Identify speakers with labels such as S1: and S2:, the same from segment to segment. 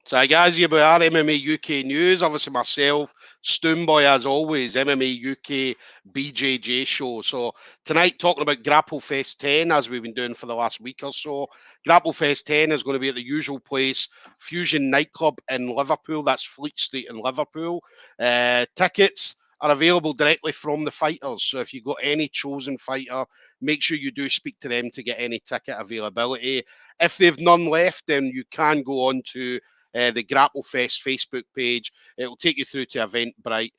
S1: So, guys, you about our MMA UK news. Obviously, myself, Stoomboy, as always, MMA UK BJJ show. So, tonight, talking about Grapplefest 10, as we've been doing for the last week or so. Grapplefest 10 is going to be at the usual place, Fusion Nightclub in Liverpool. That's Fleet Street in Liverpool. Tickets are available directly from the fighters. So, if you've got any chosen fighter, make sure you do speak to them to get any ticket availability. If they've none left, then you can go on to the Grapplefest Facebook page. It will take you through to Eventbrite.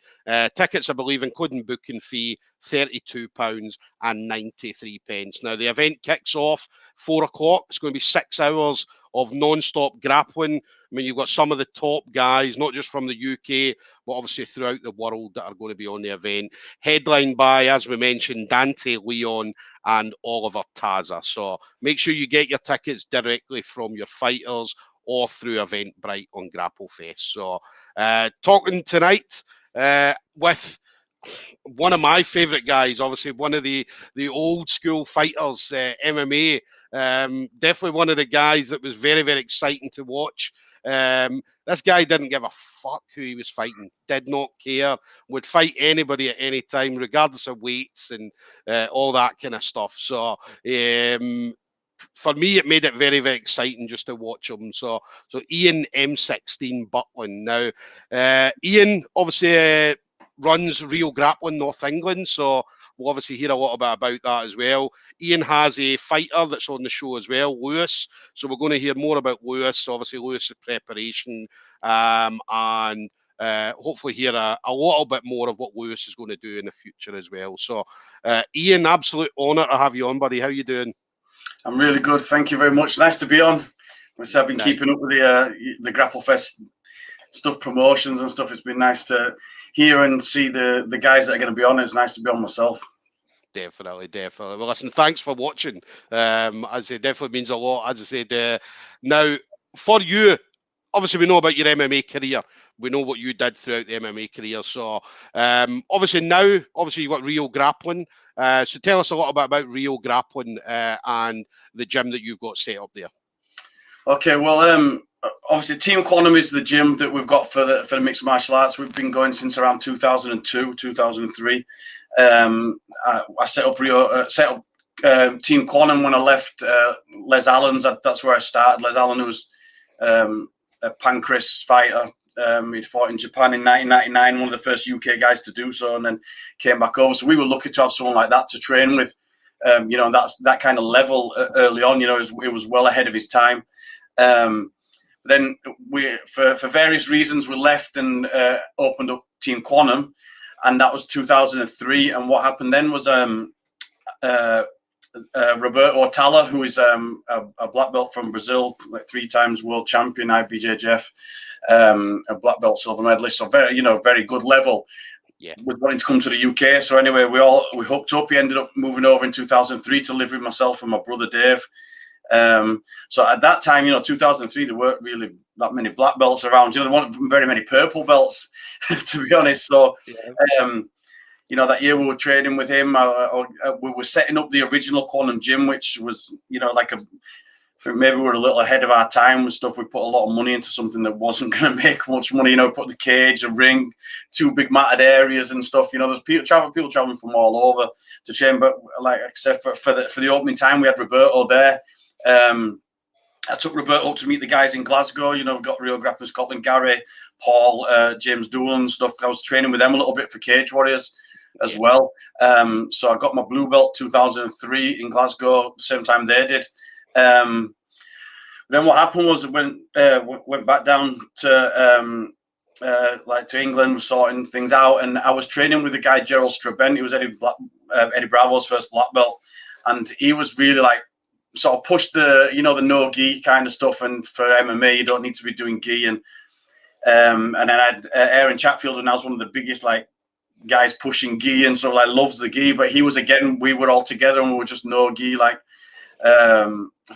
S1: Tickets, I believe, including booking fee, £32.93. Now, the event kicks off 4 o'clock. It's going to be 6 hours of non-stop grappling. I mean, you've got some of the top guys, not just from the UK, but obviously throughout the world that are going to be on the event. Headlined by, as we mentioned, Dante Leon and Oliver Taza. So make sure you get your tickets directly from your fighters or through Eventbrite on Grapplefest. So, talking tonight with one of my favourite guys, obviously one of the old school fighters, MMA. Definitely one of the guys that was very, very exciting to watch. This guy didn't give a fuck who he was fighting, did not care, would fight anybody at any time, regardless of weights and all that kind of stuff. So, for me, it made it very, very exciting just to watch him. So Ian M16 Butlin. Now, Ian obviously runs Rio Grappling, North England. So we'll obviously hear a lot about that as well. Ian has a fighter that's on the show as well, Lewis. So we're going to hear more about Lewis. Obviously, Lewis's preparation and hopefully hear a little bit more of what Lewis is going to do in the future as well. So, Ian, absolute honour to have you on, buddy. How are you doing?
S2: I'm really good. Thank you very much. Nice to be on. I've been keeping up with the Grapplefest stuff, promotions and stuff. It's been nice to hear and see the guys that are going to be on. It's nice to be on myself.
S1: Definitely. Well, listen, thanks for watching. As I say, definitely means a lot. As I said, now for you, obviously we know about your MMA career. We know what you did throughout the MMA career. So obviously you've got Rio Grappling. So tell us a lot about Rio Grappling and the gym that you've got set up there.
S2: Okay, well, obviously Team Quantum is the gym that we've got for the mixed martial arts. We've been going since around 2002, 2003. I set up Team Quantum when I left Les Allen's. That's where I started. Les Allen, who was a pancreas fighter. He'd fought in Japan in 1999, one of the first UK guys to do so, and then came back over. So we were lucky to have someone like that to train with. That's that kind of level early on. It was well ahead of his time. Then we, for various reasons, we left and opened up Team Quantum, and that was 2003. And what happened then was Roberto Talla, who is a black belt from Brazil, like 3 times world champion, IBJJF, a black belt silver medalist, so very good level.
S1: Yeah,
S2: was wanting to come to the UK. So anyway, we hooked up. He ended up moving over in 2003 to live with myself and my brother Dave. So at that time, 2003, there weren't really that many black belts around. There weren't very many purple belts, to be honest. So, that year we were training with him. We were setting up the original Quantum gym, which was, I think maybe we were a little ahead of our time with stuff. We put a lot of money into something that wasn't going to make much money. Put the cage, a ring, 2 big matted areas and stuff. There's people traveling from all over to train. But except for the opening time, we had Roberto there. I took Roberto up to meet the guys in Glasgow. We've got Rio Grappling Scotland, Gary, Paul, James Doolin and stuff. I was training with them a little bit for Cage Warriors as well. So I got my blue belt 2003 in Glasgow, the same time they did. Then what happened was went back down to England, sorting things out, and I was training with the guy Gerald Strabent. He was Eddie Bravo's first black belt, and he was really sort of pushed the no gi kind of stuff. And for MMA, you don't need to be doing gi. And then I had Aaron Chatfield, and I was one of the biggest guys pushing gi, and so loves the gi. But he was, again, we were all together and we were just no gi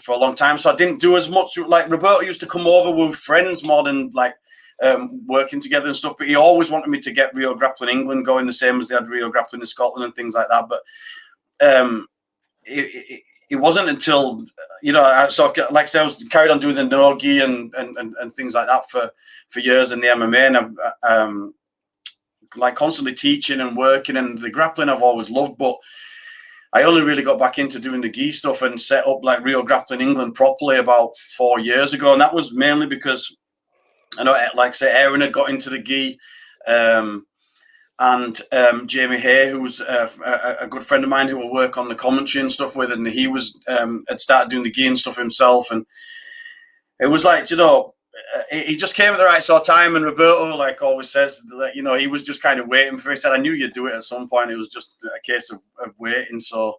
S2: for a long time. So I didn't do as much. Roberto used to come over with friends more than working together and stuff. But he always wanted me to get Rio Grappling England going, the same as they had Rio Grappling in Scotland and things like that. But it wasn't until, you know, like I said, I was carried on doing the no-gi and things like that for years in the MMA, and like constantly teaching and working, and the grappling I've always loved, but I only really got back into doing the gi stuff and set up like Rio Grappling England properly about 4 years ago, and that was mainly because I know, like I say, Aaron had got into the gi, and Jamie Hay, who was a good friend of mine who will work on the commentary and stuff with, and he was had started doing the gi and stuff himself, and it was like, you know, he just came at the right sort of time. And Roberto, like always says, that, you know, he was just kind of waiting for it. He said, I knew you'd do it at some point. It was just a case of waiting. So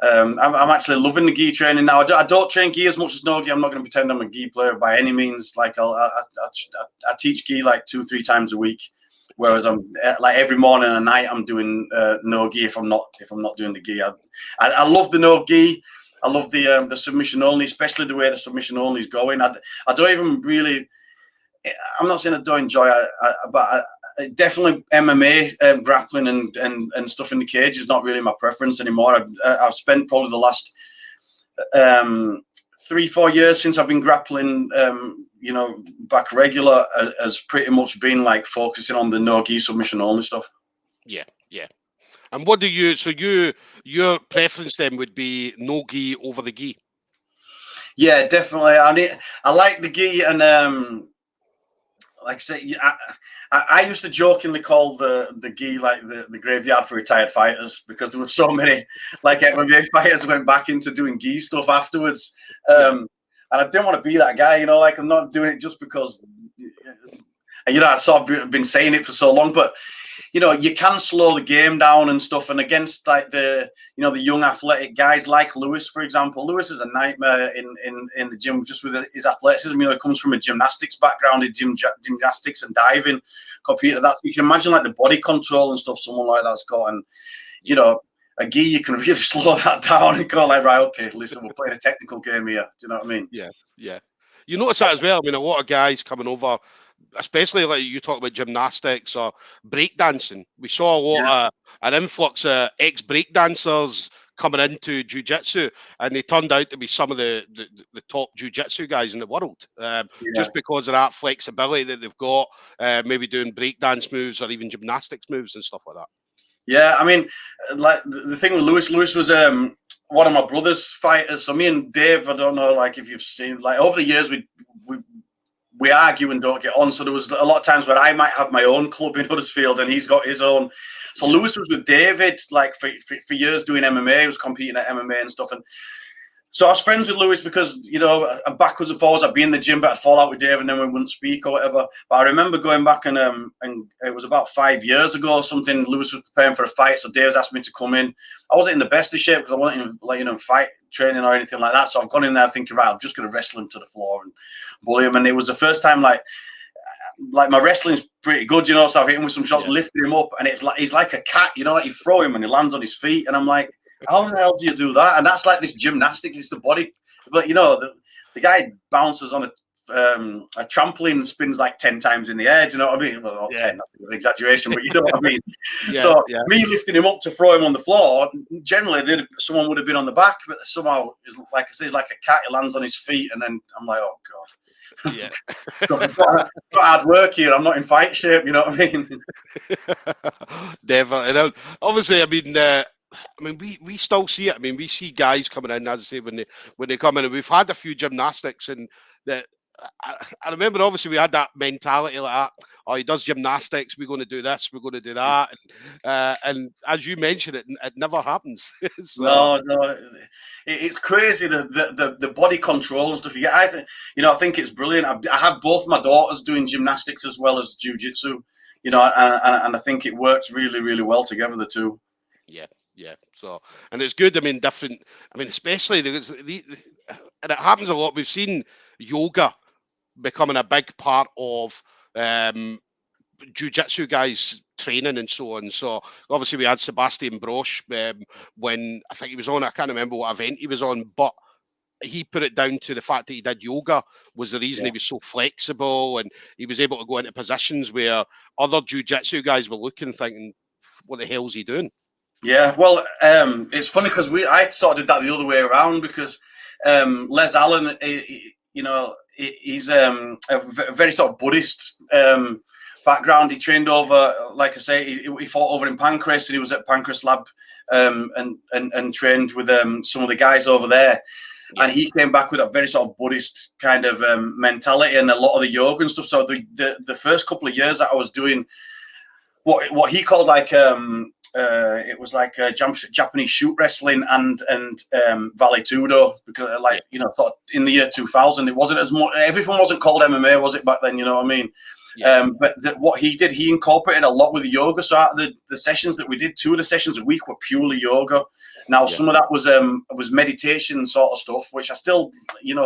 S2: I'm actually loving the gi training now. I don't train gi as much as no gi. I'm not going to pretend I'm a gi player by any means. Like I teach gi like 2-3 times a week, whereas I'm like every morning and night I'm doing no gi if I'm not doing the gi. I love the no gi. I love the submission only, especially the way the submission only is going. I don't even really. I'm not saying I don't enjoy it, but definitely MMA grappling and stuff in the cage is not really my preference anymore. I've spent probably the last 3-4 years since I've been grappling, you know, back regular, has pretty much been like focusing on the no gi submission only stuff.
S1: Yeah, yeah. And what do you? So your preference then would be no gi over the gi? Yeah,
S2: definitely. I like the gi, and like I say, I used to jokingly call the gi like the graveyard for retired fighters, because there were so many like MMA fighters went back into doing gi stuff afterwards, and I didn't want to be that guy. You know, like I'm not doing it just because. You know, I've been saying it for so long, but. You know, you can slow the game down and stuff. And against like the young athletic guys like Lewis, for example, Lewis is a nightmare in the gym just with his athleticism. You know, he comes from a gymnastics background, in gymnastics and diving, computer. That you can imagine like the body control and stuff someone like that's got. And you know, a gi, you can really slow that down and go like, right, okay, listen, we're playing a technical game here. Do you know what I mean?
S1: Yeah, yeah. You notice that as well. I mean, a lot of guys coming over, especially like you talk about gymnastics or breakdancing. We saw a lot an influx of ex-breakdancers coming into jiu-jitsu, and they turned out to be some of the top jiu-jitsu guys in the world, just because of that flexibility that they've got, maybe doing breakdance moves or even gymnastics moves and stuff like that.
S2: Yeah, I mean, like the thing with Lewis was one of my brother's fighters. So me and Dave, I don't know, like if you've seen, like over the years we argue and don't get on. So there was a lot of times where I might have my own club in Huddersfield and he's got his own. So Lewis was with David like for years doing MMA. He was competing at MMA and stuff. And so I was friends with Lewis because, you know, backwards and forwards, I'd be in the gym, but I'd fall out with Dave and then we wouldn't speak or whatever. But I remember going back and it was about 5 years ago or something. Lewis was preparing for a fight. So Dave's asked me to come in. I wasn't in the best of shape because I wasn't in, like, you know, fight training or anything like that. So I've gone in there thinking, right, I'm just going to wrestle him to the floor and bully him. And it was the first time, like my wrestling's pretty good, you know, so I've hit him with some shots, lifting him up, and it's like he's like a cat, you know, like you throw him and he lands on his feet, and I'm like, how the hell do you do that? And that's like this gymnastics, it's the body. But you know, the guy bounces on a trampoline and spins like 10 times in the air. Do you know what I mean? Well, not 10, that's an exaggeration, but you know what I mean. Me lifting him up to throw him on the floor, generally someone would have been on the back, but somehow, like I say, he's like a cat. He lands on his feet, and then I'm like, oh god.
S1: Yeah,
S2: got hard work here. I'm not in fight shape. You know what I mean?
S1: Definitely. And obviously, I mean, we still see it. I mean, we see guys coming in, as I say, when they come in, and we've had a few gymnastics, and that I remember. Obviously, we had that mentality like that. Oh, he does gymnastics. We're going to do this. We're going to do that. And as you mentioned, it never happens. So.
S2: No, it's crazy the body control and stuff you get. I think it's brilliant. I have both my daughters doing gymnastics as well as jiu-jitsu. You know, and I think it works really, really well together, the two.
S1: Yeah. So, and it's good. I mean, different. I mean, especially and it happens a lot. We've seen yoga becoming a big part of jiu-jitsu guys training and so on. So obviously we had Sebastian Brosh when I think he was on, I can't remember what event he was on, but he put it down to the fact that he did yoga was the reason he was so flexible, and he was able to go into positions where other jiu-jitsu guys were looking thinking, what the hell is he doing?
S2: Yeah, well, it's funny because I sort of did that the other way around because Les Allen, he's a very sort of Buddhist background. He trained over, like I say, he fought over in Pancras, and he was at Pancras Lab and trained with some of the guys over there. Yeah. And he came back with a very sort of Buddhist kind of mentality and a lot of the yoga and stuff. So the first couple of years that I was doing what he called like it was like Japanese shoot wrestling and Vale Tudo, because like in the year 2000 it wasn't as much, everything wasn't called MMA, was it, back then, you know what I mean? Yeah. But what he did, he incorporated a lot with the yoga. So out of the sessions that we did, 2 of the sessions a week were purely yoga. Now some of that was meditation sort of stuff, which I still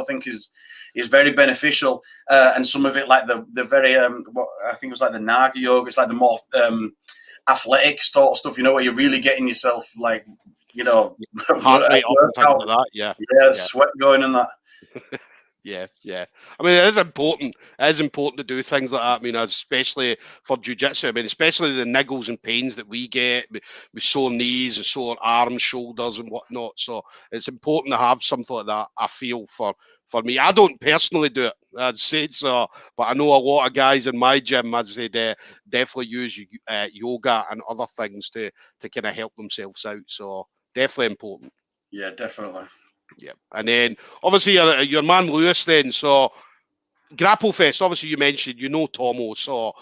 S2: think is very beneficial, and some of it like the very what I think it was like the Naga yoga. It's like the more athletic sort of stuff, where you're really getting yourself like
S1: heart rate up and things like that.
S2: Yeah, sweat going and that.
S1: Yeah. I mean, it is important. It is important to do things like that. I mean, especially for jiu-jitsu. I mean, especially the niggles and pains that we get with sore knees and sore arms, shoulders, and whatnot. So it's important to have something like that. I feel for me. I don't personally do it, I'd say so, but I know a lot of guys in my gym, as I said, definitely use yoga and other things to kind of help themselves out. So definitely important.
S2: Yeah, definitely.
S1: Yeah, and then obviously your man Lewis. Then so Grapplefest. Obviously, you mentioned Tomo. So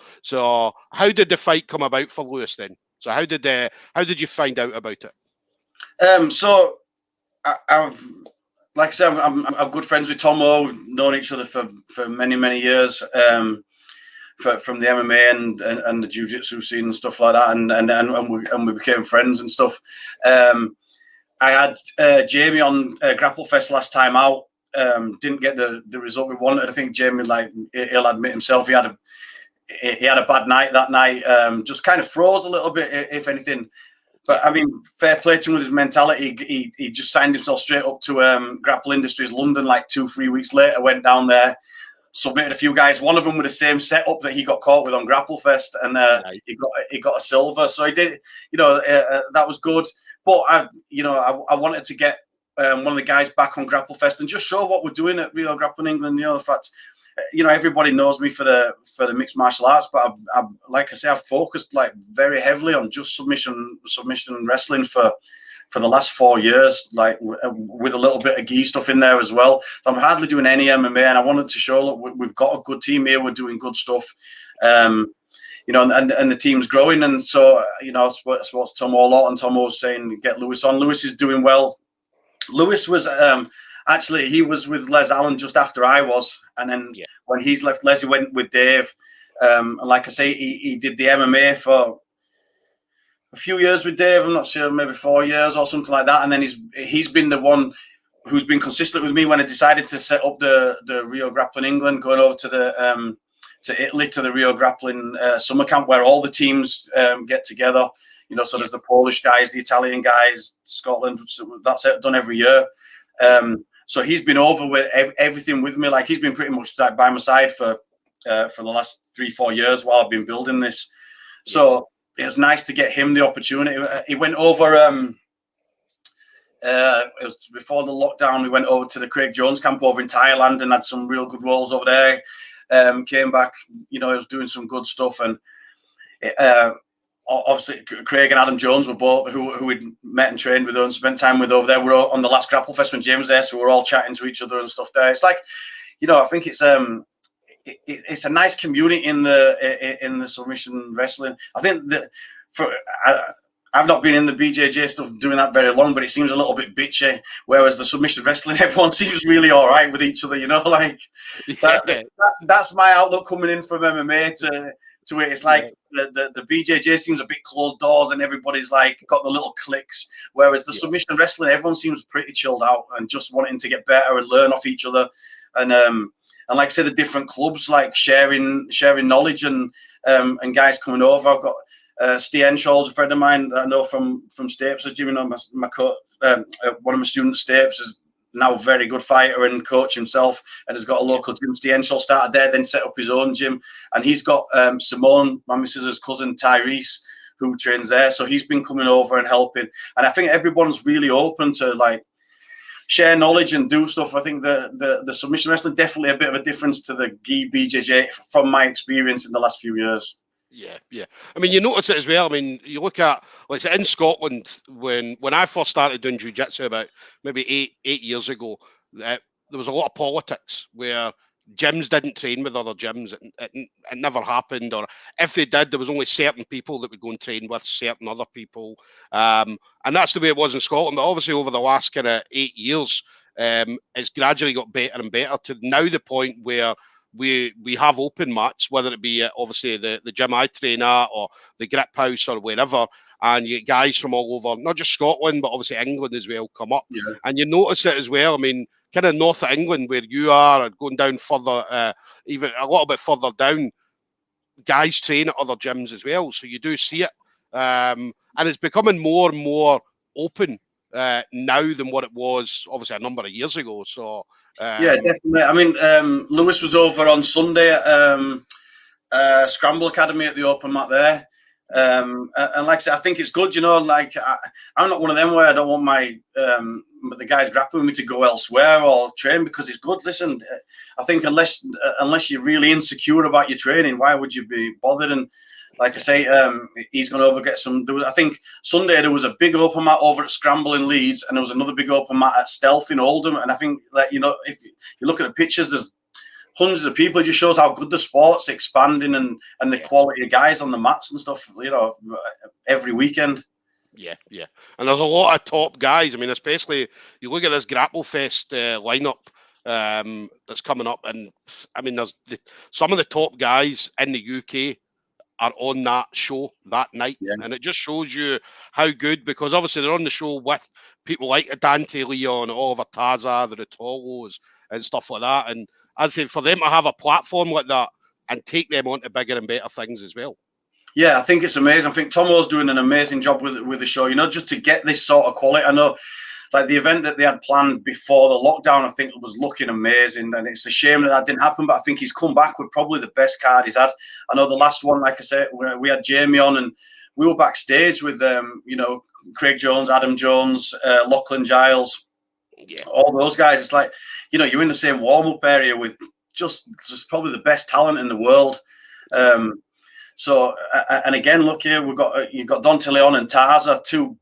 S1: how did the fight come about for Lewis then? So how did you find out about it?
S2: So I've, like I said, I'm good friends with Tomo. We've known each other for many years. From the MMA and the jiu-jitsu scene and stuff like that, and we became friends and stuff. I had Jamie on Grapplefest last time out. Didn't get the result we wanted. I think Jamie, like he'll admit himself, he had a bad night that night. Just kind of froze a little bit, if anything. But I mean, fair play to him with his mentality. He just signed himself straight up to Grapple Industries London. Like 2-3 weeks later, went down there, submitted a few guys. One of them with the same setup that he got caught with on Grapplefest, and he got a silver. So he did. That was good. But I wanted to get one of the guys back on Grapplefest and just show what we're doing at Rio Grappling England. The fact, everybody knows me for the mixed martial arts, but like I say, I've focused like very heavily on just submission wrestling for the last 4 years, like with a little bit of gi stuff in there as well. So I'm hardly doing any MMA, and I wanted to show, look, we've got a good team here. We're doing good stuff. And the team's growing, and so I spoke to Tomo a lot, and Tomo was saying get Lewis on. Lewis is doing well. Lewis was actually, he was with Les Allen just after I was, and then when he's left, Leslie went with Dave. And like I say, he did the MMA for a few years with Dave. I'm not sure, maybe 4 years or something like that. And then he's been the one who's been consistent with me when I decided to set up the Rio Grappling England, going over to Italy, to the Rio Grappling summer camp, where all the teams get together. So there's the Polish guys, the Italian guys, Scotland. That's it, done every year. So he's been over with everything with me. Like, he's been pretty much by my side for the last 3-4 years while I've been building this. So it was nice to get him the opportunity. He went over. It was before the lockdown. We went over to the Craig Jones camp over in Thailand and had some real good roles over there. Came back, he was doing some good stuff, and obviously Craig and Adam Jones were both who we'd met and trained with and spent time with over there. We were on the last Grapplefest when James was there, so we were all chatting to each other and stuff there. It's like, I think it's a nice community in the submission wrestling. I think that I've not been in the BJJ stuff doing that very long, but it seems a little bit bitchy. Whereas the submission wrestling, everyone seems really all right with each other, like that's my outlook coming in from MMA to it. It's like the BJJ seems a bit closed doors and everybody's like got the little cliques. Whereas the submission wrestling, everyone seems pretty chilled out and just wanting to get better and learn off each other. And like I say, the different clubs like sharing knowledge and guys coming over. I've got Steve Henshaw's a friend of mine that I know from Stapes. As you know, one of my students, Stapes, is now a very good fighter and coach himself, and has got a local gym. Steve Henshaw started there, then set up his own gym, and he's got Simone, my missus's cousin, Tyrese, who trains there. So he's been coming over and helping. And I think everyone's really open to like share knowledge and do stuff. I think the submission wrestling definitely a bit of a difference to the gi BJJ from my experience in the last few years.
S1: Yeah. I mean, you notice it as well. I mean, you look at, like, in Scotland, when I first started doing jiu-jitsu about maybe eight years ago, there was a lot of politics where gyms didn't train with other gyms. It never happened. Or if they did, there was only certain people that would go and train with certain other people. And that's the way it was in Scotland. But obviously, over the last kind of 8 years, it's gradually got better and better to now the point where we have open mats, whether it be obviously the gym I train at or the grip house or wherever, and you get guys from all over, not just Scotland, but obviously England as well, come up.
S2: Yeah.
S1: And you notice it as well. I mean, kind of north of England where you are, and going down further, even a little bit further down, guys train at other gyms as well. So you do see it. And it's becoming more and more open now than what it was obviously a number of years ago. So
S2: yeah, definitely. I mean, Lewis was over on Sunday at Scramble Academy at the open mat there. And like I said, I think it's good, you know, like I'm not one of them where I don't want my the guys grappling with me to go elsewhere or train, because it's good. Listen, I think unless you're really insecure about your training, why would you be bothered? And like I say, he's going to over get some. I think Sunday there was a big open mat over at Scramble in Leeds, and there was another big open mat at Stealth in Oldham. And I think, like, you know, if you look at the pictures, there's hundreds of people. It just shows how good the sport's expanding and the quality of guys on the mats and stuff, you know, every weekend.
S1: Yeah. And there's a lot of top guys. I mean, especially you look at this Grapplefest lineup that's coming up, and I mean, there's some of the top guys in the UK are on that show that night, and it just shows you how good, because obviously they're on the show with people like Dante Leon, Oliver Taza, the Ritolos, and stuff like that. And as I say, for them to have a platform like that and take them on to bigger and better things as well.
S2: Yeah, I think it's amazing. I think Tomo's doing an amazing job with the show, you know, just to get this sort of quality. I know, like, the event that they had planned before the lockdown, I think it was looking amazing, and it's a shame that didn't happen, but I think he's come back with probably the best card he's had. I know the last one, like I said, we had Jamie on, and we were backstage with, you know, Craig Jones, Adam Jones, Lachlan Giles, all those guys. It's like, you know, you're in the same warm-up area with just probably the best talent in the world. So, and again, look here, you've got Dante Leon and Taza, two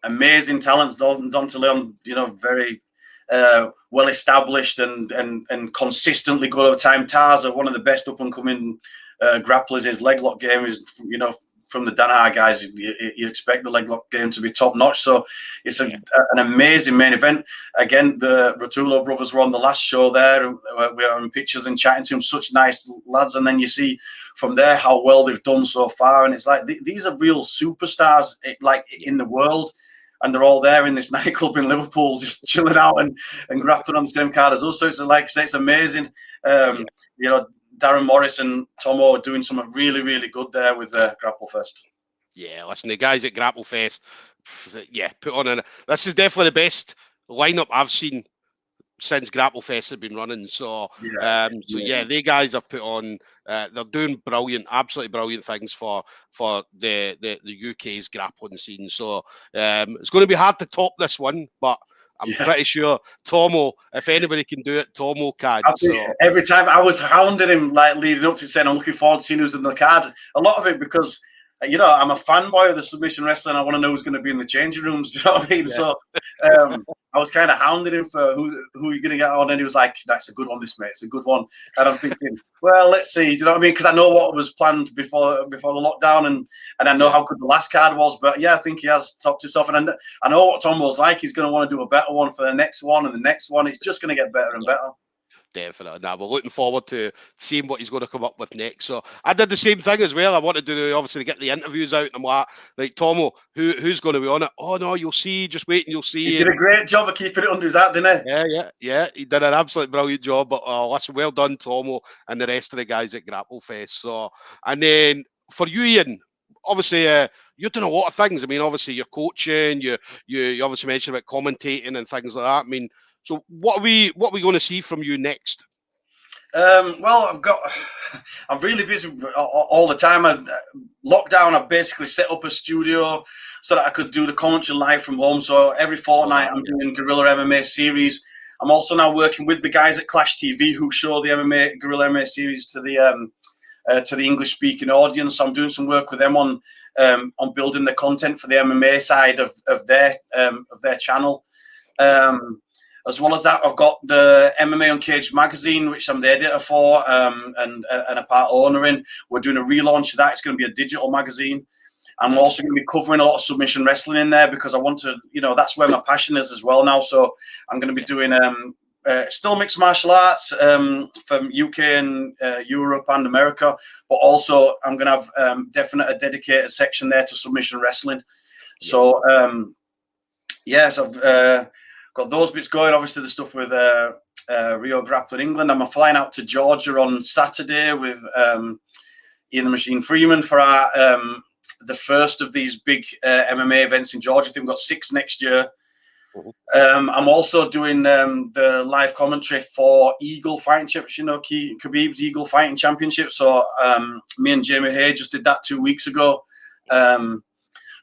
S2: amazing talents. Dante Leon, you know, very well established and consistently good over time. Taza, one of the best up and coming grapplers. His leg lock game is, you know, from the Danaher guys, you expect the leg lock game to be top notch. So it's an amazing main event. Again, the Rotolo brothers were on the last show there. We were in pictures and chatting to them, such nice lads. And then you see from there how well they've done so far. And it's like, these are real superstars, like, in the world. And they're all there in this nightclub in Liverpool, just chilling out and grappling on the same card as us. So it's, like I say, it's amazing. You know, Darren Morris and Tomo are doing something really, really good there with Grapplefest. Yeah,
S1: listen, the guys at Grapplefest, put on this is definitely the best lineup I've seen since Grapplefest had been running. So, they guys have put on. They're doing brilliant, absolutely brilliant things for the UK's grappling scene. So it's going to be hard to top this one, but I'm pretty sure Tomo, if anybody can do it, Tomo can. So
S2: every time I was hounding him, like, leading up to saying I'm looking forward to seeing who's in the card. A lot of it because, you know, I'm a fanboy of the submission wrestling. I want to know who's going to be in the changing rooms. Do you know what I mean? So I was kind of hounding him for who you're going to get on, and he was like, "That's a good one, this, mate. It's a good one." And I'm thinking, well, let's see. Do you know what I mean? Because I know what was planned before the lockdown, and I know how good the last card was. But yeah, I think he has topped himself, and I know what Tomo's like. He's going to want to do a better one for the next one and the next one. It's just going to get better and better.
S1: Definitely. Now we're looking forward to seeing what he's going to come up with next. So I did the same thing as well. I wanted to obviously get the interviews out, and I'm like, Tomo, who's going to be on it? Oh no, you'll see. Just wait and you'll see.
S2: He did a great job of keeping it under his hat, didn't he?
S1: Yeah. He did an absolutely brilliant job. But listen, well done, Tomo, and the rest of the guys at Grapplefest. So, and then for you, Ian, obviously you're doing a lot of things. I mean, obviously you're coaching. You obviously mentioned about commentating and things like that. I mean, so what are we going to see from you next?
S2: Well, I'm really busy all the time. lockdown, I basically set up a studio so that I could do the commentary live from home. So every fortnight, I'm doing Guerrilla MMA series. I'm also now working with the guys at Clash TV who show the Guerrilla MMA series to the English-speaking audience. So I'm doing some work with them on building the content for the MMA side of their channel. As well as that, I've got the MMA Uncaged magazine, which I'm the editor for and a part owner in. We're doing a relaunch of that. It's going to be a digital magazine. I'm also going to be covering a lot of submission wrestling in there because I want to, that's where my passion is as well now. So I'm going to be doing still mixed martial arts from UK and Europe and America, but also I'm going to have a dedicated section there to submission wrestling. So yes, I've got those bits going. Obviously, the stuff with Rio Grappling England. I'm flying out to Georgia on Saturday with Ian the Machine Freeman for our the first of these big MMA events in Georgia. I think we've got 6 next year. I'm also doing the live commentary for Eagle Fighting Championship, Khabib's Eagle Fighting Championship. So me and Jamie Hay just did that 2 weeks ago.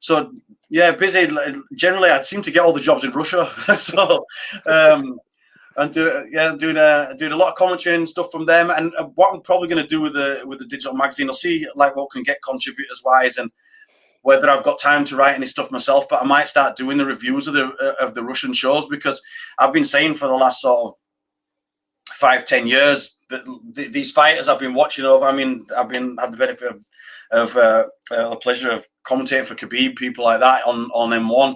S2: So yeah, busy. Generally, I seem to get all the jobs in Russia. So and doing a lot of commentary and stuff from them. And what I'm probably going to do with the digital magazine, I'll see like what can get contributors wise and whether I've got time to write any stuff myself. But I might start doing the reviews of the Russian shows because I've been saying for the last sort of 5-10 years that these fighters I've been watching over. I mean, I've had the benefit of the pleasure of commentating for Khabib, people like that on M1.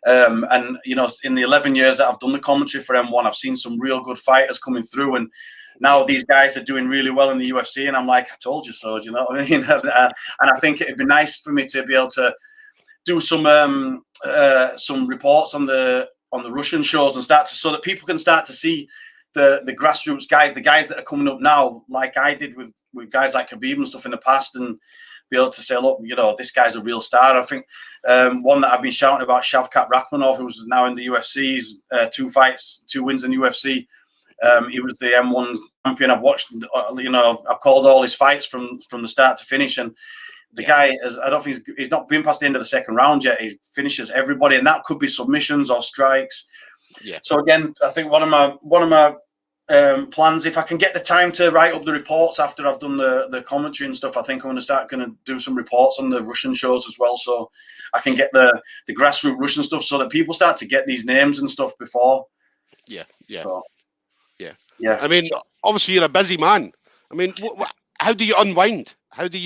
S2: And in the 11 years that I've done the commentary for M1, I've seen some real good fighters coming through, and now these guys are doing really well in the UFC, and I'm like, I told you so. Do you know what I mean? And I think it'd be nice for me to be able to do some reports on the Russian shows and so that people can start to see the grassroots guys, the guys that are coming up now, like I did with guys like Khabib and stuff in the past, and be able to say, look, this guy's a real star. I think one that I've been shouting about, Shavkat Rakhmonov, who's now in the UFC, he's 2 fights, 2 wins in the UFC. He was the M1 champion. I've watched, I've called all his fights from the start to finish, and the guy is, I don't think he's not been past the end of the 2nd round yet. He finishes everybody, and that could be submissions or strikes. Yeah. So again, I think one of my plans, if I can get the time to write up the reports after I've done the commentary and stuff, I think I'm going to do some reports on the Russian shows as well, so I can get the grassroots Russian stuff so that people start to get these names and stuff before. Yeah. I mean,
S1: obviously you're a busy man. I mean, how do you unwind? What do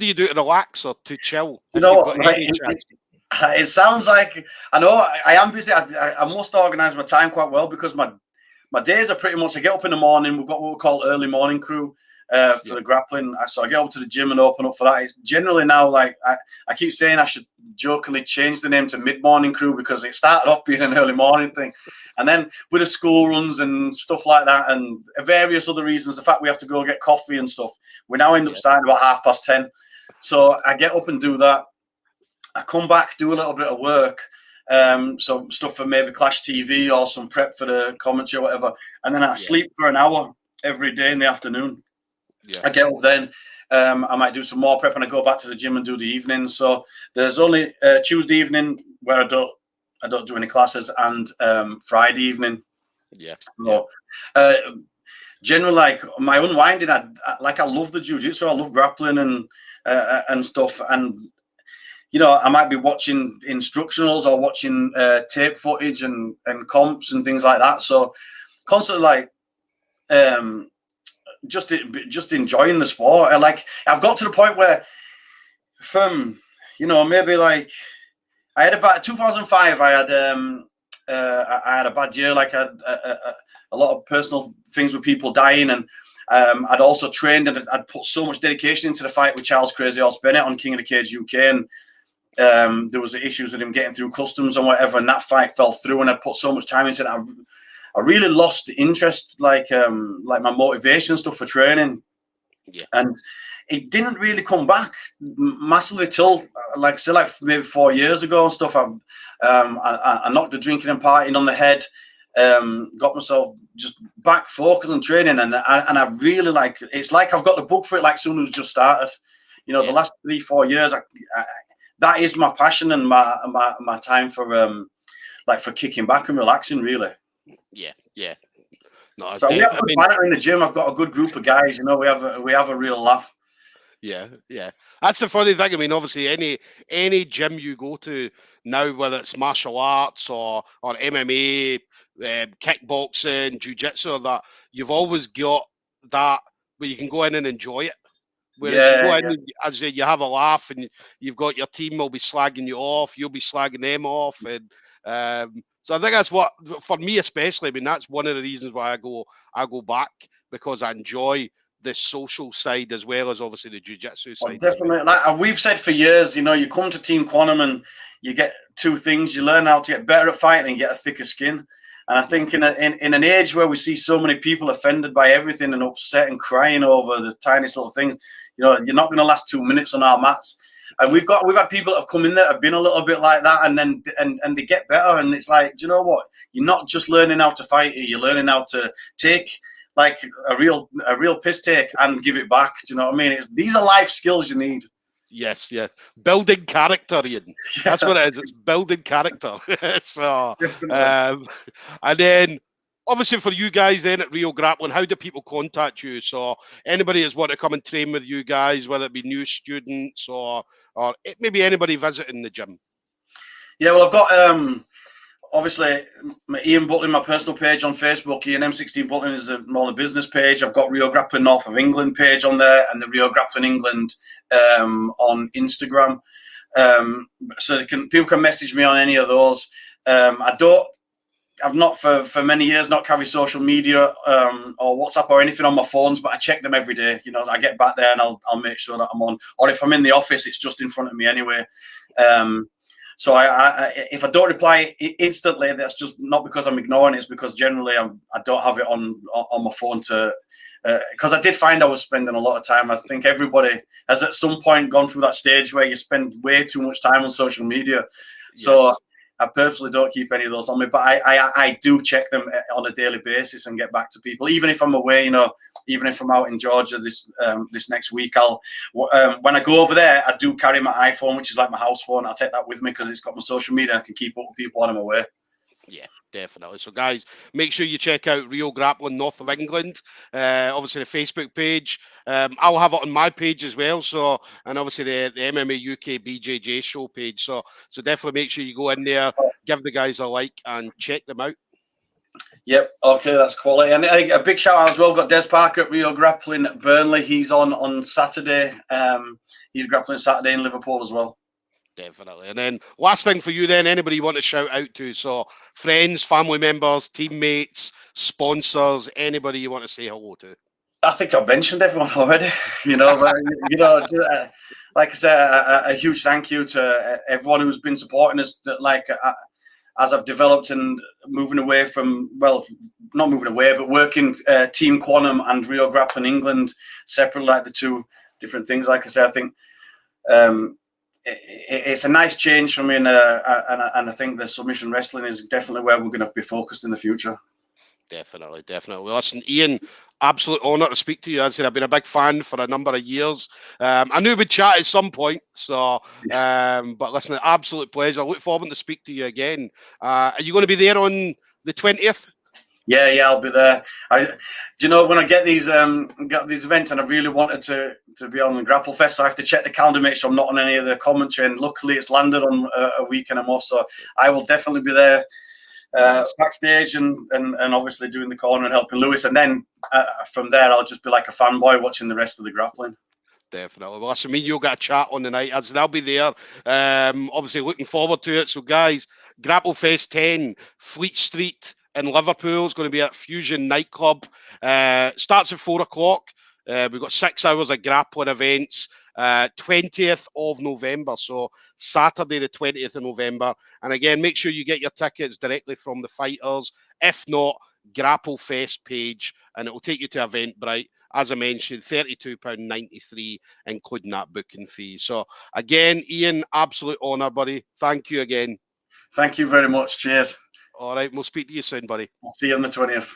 S1: you do to relax or to chill?
S2: It sounds like, I know I am busy. I must organise my time quite well because my days are pretty much, I get up in the morning. We've got what we call early morning crew for the grappling. So I get up to the gym and open up for that. It's generally now like, I keep saying I should jokingly change the name to mid-morning crew because it started off being an early morning thing. And then with the school runs and stuff like that and various other reasons, the fact we have to go get coffee and stuff, we now end up starting about 10:30. So I get up and do that. I come back, do a little bit of work. Some stuff for maybe Clash TV or some prep for the commentary or whatever, and then I sleep for an hour every day in the afternoon. I get up then, I might do some more prep and I go back to the gym and do the evenings. So there's only Tuesday evening where I don't do any classes, and Friday evening. So, generally, like my unwinding, I love the jiu-jitsu, I love grappling and stuff, and I might be watching instructionals or watching tape footage and comps and things like that. So constantly just enjoying the sport. I've got to the point where from, maybe like I had about 2005, I had a bad year. Like I had a lot of personal things with people dying, and I'd also trained and I'd put so much dedication into the fight with Charles Crazy Horse Bennett on King of the Cage UK, and there was the issues with him getting through customs and whatever, and that fight fell through, and I put so much time into it. I really lost interest, like my motivation stuff for training, and it didn't really come back massively till like maybe 4 years ago and stuff. I knocked the drinking and partying on the head, got myself just back focused on training, and I really it's like I've got the book for it like someone who's just started. You know, the last 3-4 years, that is my passion and my time for like for kicking back and relaxing, really.
S1: Yeah, yeah. No,
S2: so we have good banter in the gym. I've got a good group of guys. You know, we have a real laugh.
S1: Yeah, yeah. That's the funny thing. I mean, obviously, any gym you go to now, whether it's martial arts or MMA, kickboxing, jiu-jitsu, or that, you've always got that where you can go in and enjoy it. Whereas you go in, and, as you say, you have a laugh, and you've got your team will be slagging you off, you'll be slagging them off, and so I think that's what, for me especially, I mean, that's one of the reasons why I go back, because I enjoy the social side as well as obviously the jiu-jitsu side.
S2: Definitely, like we've said for years, you know, you come to Team Quantum and you get two things: you learn how to get better at fighting and get a thicker skin. And I think in an age where we see so many people offended by everything and upset and crying over the tiniest little things, you know, you're not going to last 2 minutes on our mats. And we've had people that have come in there that have been a little bit like that, and then and they get better. And it's like, do you know what? You're not just learning how to fight; you're learning how to take like a real piss take and give it back. Do you know what I mean? These are life skills you need.
S1: Yes, yeah. Building character, Ian. That's what it is. It's building character. So, and then obviously for you guys then at Rio Grappling, how do people contact you? So anybody that's want to come and train with you guys, whether it be new students or maybe anybody visiting the gym.
S2: Yeah, well, I've got obviously Ian Butlin, my personal page on Facebook. Ian M16 Butlin is more the business page. I've got Rio Grappling North of England page on there, and the Rio Grappling England on Instagram. So people can message me on any of those. I've not for many years not carried social media or WhatsApp or anything on my phones, but I check them every day. You know, I get back there and I'll make sure that I'm on. Or if I'm in the office, it's just in front of me anyway. So if I don't reply instantly, that's just not because I'm ignoring it. It's because generally I don't have it on my phone to. Because I did find I was spending a lot of time. I think everybody has at some point gone through that stage where you spend way too much time on social media. Yes. So I purposely don't keep any of those on me, but I do check them on a daily basis and get back to people, even if I'm away. You know, even if I'm out in Georgia this next week, when I go over there, I do carry my iPhone, which is like my house phone. I'll take that with me because it's got my social media. I can keep up with people while I'm away.
S1: Yeah, definitely. So, guys, make sure you check out Rio Grappling North of England. Obviously, the Facebook page. I'll have it on my page as well. So, and obviously the MMA UK BJJ show page. So definitely make sure you go in there, give the guys a like, and check them out.
S2: Yep. Okay, that's quality. And a big shout out as well. Got Des Parker at Rio Grappling Burnley. He's on Saturday. He's grappling Saturday in Liverpool as well.
S1: Definitely. And then last thing for you then, anybody you want to shout out to? So friends, family members, teammates, sponsors, anybody you want to say hello to?
S2: I think I've mentioned everyone already. You know, but, you know, like I said, a huge thank you to everyone who's been supporting us. That as I've developed and moving away from, well, not moving away, but working Team Quantum and Rio Grappling England separately, like the two different things. Like I said, I think it's a nice change for me, and I think the submission wrestling is definitely where we're going to be focused in the future.
S1: Definitely. Well, listen, Ian, absolute honour to speak to you. As I said, I've been a big fan for a number of years. I knew we'd chat at some point, so but listen, absolute pleasure. I look forward to speak to you again. Are you going to be there on the 20th?
S2: Yeah, I'll be there. Do you know, when I get these events, and I really wanted to be on the Grapplefest, so I have to check the calendar, make sure I'm not on any of the commentary. And luckily, it's landed on a weekend I'm off, so I will definitely be there backstage and obviously doing the corner and helping Lewis. And then from there, I'll just be like a fanboy watching the rest of the grappling.
S1: Definitely. Well, listen, me and you'll get a chat on the night. As I'll be there. Obviously, looking forward to it. So, guys, Grapplefest 10, Fleet Street in Liverpool is going to be at Fusion Nightclub. Starts at 4 o'clock. We've got 6 hours of grappling events. 20th of November. So, Saturday, the 20th of November. And again, make sure you get your tickets directly from the fighters. If not, Grapplefest page, and it will take you to Eventbrite. As I mentioned, £32.93, including that booking fee. So, again, Ian, absolute honour, buddy. Thank you again.
S2: Thank you very much. Cheers.
S1: All right, we'll speak to you soon, buddy.
S2: I'll see you on the 20th.